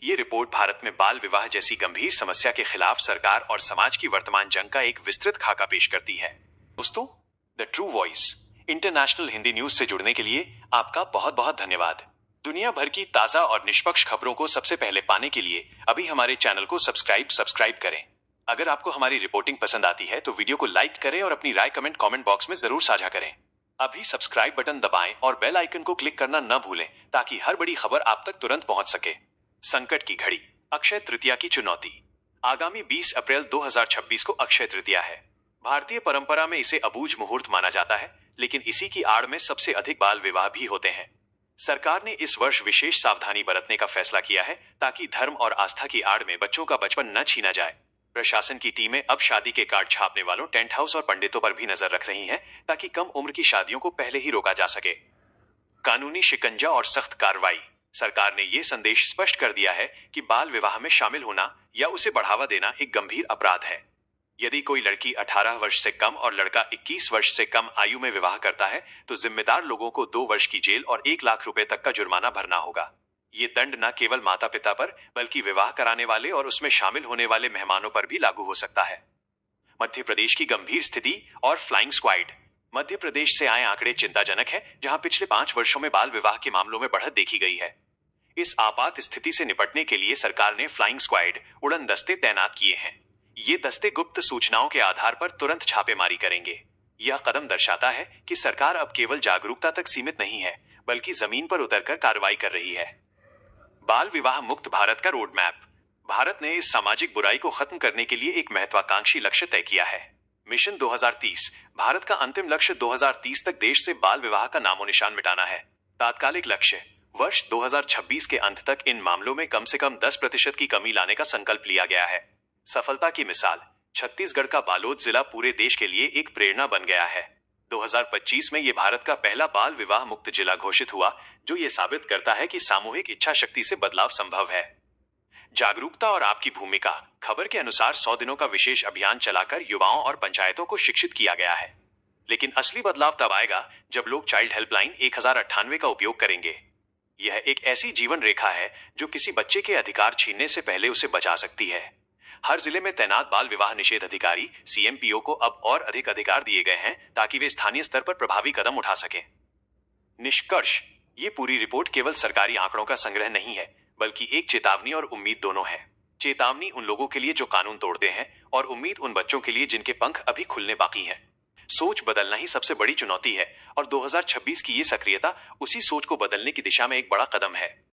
ये रिपोर्ट भारत में बाल विवाह जैसी गंभीर समस्या के खिलाफ सरकार और समाज की वर्तमान जंग का एक विस्तृत खाका पेश करती है। दोस्तों, the true voice international Hindi news से जुड़ने के लिए आपका बहुत बहुत धन्यवाद। दुनिया भर की ताजा और निष्पक्ष खबरों को सबसे पहले पाने के लिए अभी हमारे चैनल को सब्सक्राइब करें। अगर आपको हमारी रिपोर्टिंग पसंद आती है तो वीडियो को लाइक करें और अपनी राय कमेंट बॉक्स में जरूर साझा करें। अभी सब्सक्राइब बटन दबाएं और बेल आइकन को क्लिक करना न भूलें ताकि हर बड़ी खबर आप तक तुरंत पहुंच सके। संकट की घड़ी, अक्षय तृतीया की चुनौती। आगामी 20 अप्रैल 2026 को अक्षय तृतीया है। भारतीय परंपरा में इसे अबूझ मुहूर्त माना जाता है, लेकिन इसी की आड़ में सबसे अधिक बाल विवाह भी होते हैं। सरकार ने इस वर्ष विशेष सावधानी बरतने का फैसला किया है ताकि धर्म और आस्था की आड़ में बच्चों का बचपन न छीना जाए। प्रशासन की टीमें अब शादी के कार्ड छापने वालों, टेंट हाउस और पंडितों पर भी नजर रख रही हैं ताकि कम उम्र की शादियों को पहले ही रोका जा सके। कानूनी शिकंजा और सख्त कार्रवाई। सरकार ने यह संदेश स्पष्ट कर दिया है कि बाल विवाह में शामिल होना या उसे बढ़ावा देना एक गंभीर अपराध है। यदि कोई लड़की 18 वर्ष से कम और लड़का 21 वर्ष से कम आयु में विवाह करता है तो जिम्मेदार लोगों को 2 वर्ष की जेल और 1 लाख रुपए तक का जुर्माना भरना होगा। ये दंड न केवल माता पिता पर बल्कि विवाह कराने वाले और उसमें शामिल होने वाले मेहमानों पर भी लागू हो सकता है। मध्य प्रदेश की गंभीर स्थिति और फ्लाइंग स्क्वाड। मध्य प्रदेश से आए आंकड़े चिंताजनक है, जहां पिछले 5 वर्षों में बाल विवाह के मामलों में बढ़त देखी गई है। इस आपात स्थिति से निपटने के लिए सरकार ने फ्लाइंग स्क्वाड उड़न दस्ते तैनात किए हैं। ये दस्ते गुप्त सूचनाओं के आधार पर तुरंत छापेमारी करेंगे। यह कदम दर्शाता है कि सरकार अब केवल जागरूकता तक सीमित नहीं है बल्कि जमीन पर उतरकर कार्रवाई कर रही है। बाल विवाह मुक्त भारत का रोड मैप। भारत ने इस सामाजिक बुराई को खत्म करने के लिए एक महत्वाकांक्षी लक्ष्य तय किया है। मिशन 2030। भारत का अंतिम लक्ष्य 2030 तक देश से बाल विवाह का नामो निशान मिटाना है। तात्कालिक लक्ष्य, वर्ष 2026 के अंत तक इन मामलों में कम से कम 10% की कमी लाने का संकल्प लिया गया है। सफलता की मिसाल, छत्तीसगढ़ का बालोद जिला पूरे देश के लिए एक प्रेरणा बन गया है। 2025 में यह भारत का पहला बाल विवाह मुक्त जिला घोषित हुआ, जो ये साबित करता है कि सामूहिक इच्छा शक्ति से बदलाव संभव है। जागरूकता और आपकी भूमिका। खबर के अनुसार 100 दिनों का विशेष अभियान चलाकर युवाओं और पंचायतों को शिक्षित किया गया है। लेकिन असली बदलाव तब आएगा जब लोग चाइल्ड हेल्पलाइन 1098 का उपयोग करेंगे। यह एक ऐसी जीवन रेखा है जो किसी बच्चे के अधिकार छीनने से पहले उसे बचा सकती है। हर जिले में तैनात बाल विवाह निषेध अधिकारी CMPO को अब और अधिक अधिकार दिए गए हैं ताकि वे स्थानीय स्तर पर प्रभावी कदम उठा सकें। निष्कर्ष, ये पूरी रिपोर्ट केवल सरकारी आंकड़ों का संग्रह नहीं है बल्कि एक चेतावनी और उम्मीद दोनों है। चेतावनी उन लोगों के लिए जो कानून तोड़ते हैं और उम्मीद उन बच्चों के लिए जिनके पंख अभी खुलने बाकी हैं। सोच बदलना ही सबसे बड़ी चुनौती है और 2026 की ये सक्रियता उसी सोच को बदलने की दिशा में एक बड़ा कदम है।